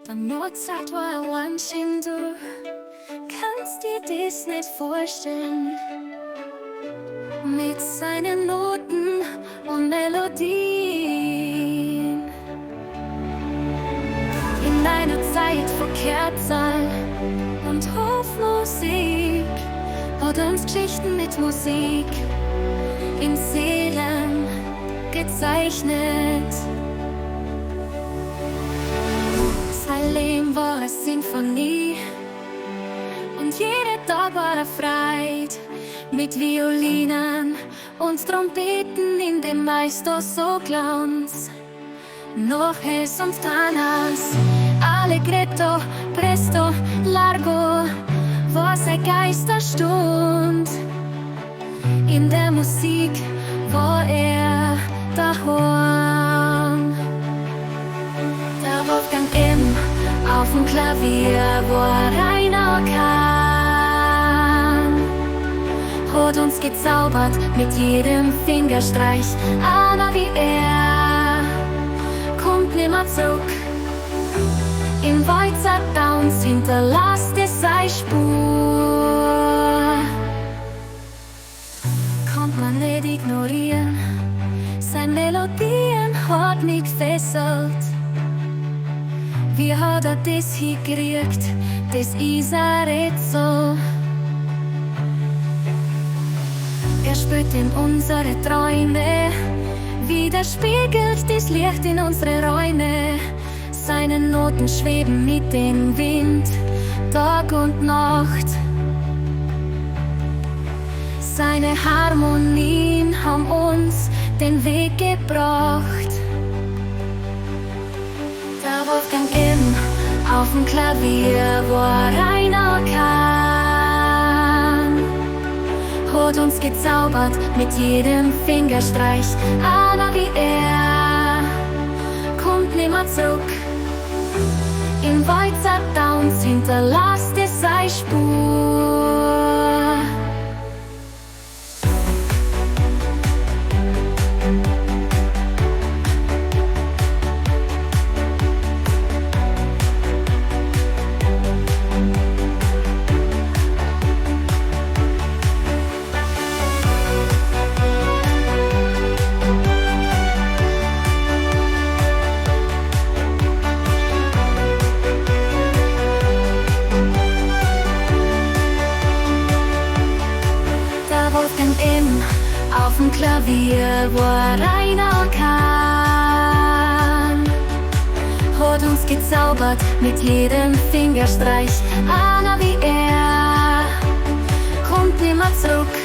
Der Mozart war ein Wahnsinn, du kannst dir das nicht vorstellen. Mit seinen Noten und Melodien. In einer Zeit von Kerzal und Hofmusik hat uns Geschichten mit Musik in Seelen gezeichnet. Sein Leben war eine Sinfonie und jeder Tag war eine Freude. Mit Violinen und Trompeten in dem Meister so Glanz. Noch es und Tanas, Allegretto, Presto, Largo, war sein Geisterstund. In der Musik war er daheim. Der Wolfgang auf dem Klavier war ein Orkan. Hat uns gezaubert mit jedem Fingerstreich, aber wie er kommt nimmer zurück. Im Walzer Downs hinterlasst es seine Spur. Konnt man nicht ignorieren, seine Melodien hat mich gefesselt. Wie hat er das hingekriegt, das ist ein Rätsel. Er spürt in unsere Träume, widerspiegelt das Licht in unsere Räume. Seine Noten schweben mit dem Wind, Tag und Nacht. Seine Harmonien haben uns den Weg gebracht. Der Wolfgang auf dem Klavier war ein Orkan. Hat uns gezaubert mit jedem Fingerstreich, aber wie er kommt nimmer zurück. Im Walzer Downs hinterlasst es seine Spur. Auf dem Klavier war ein Orkan. Hat uns gezaubert mit jedem Fingerstreich, aber wie er kommt nimmer zurück.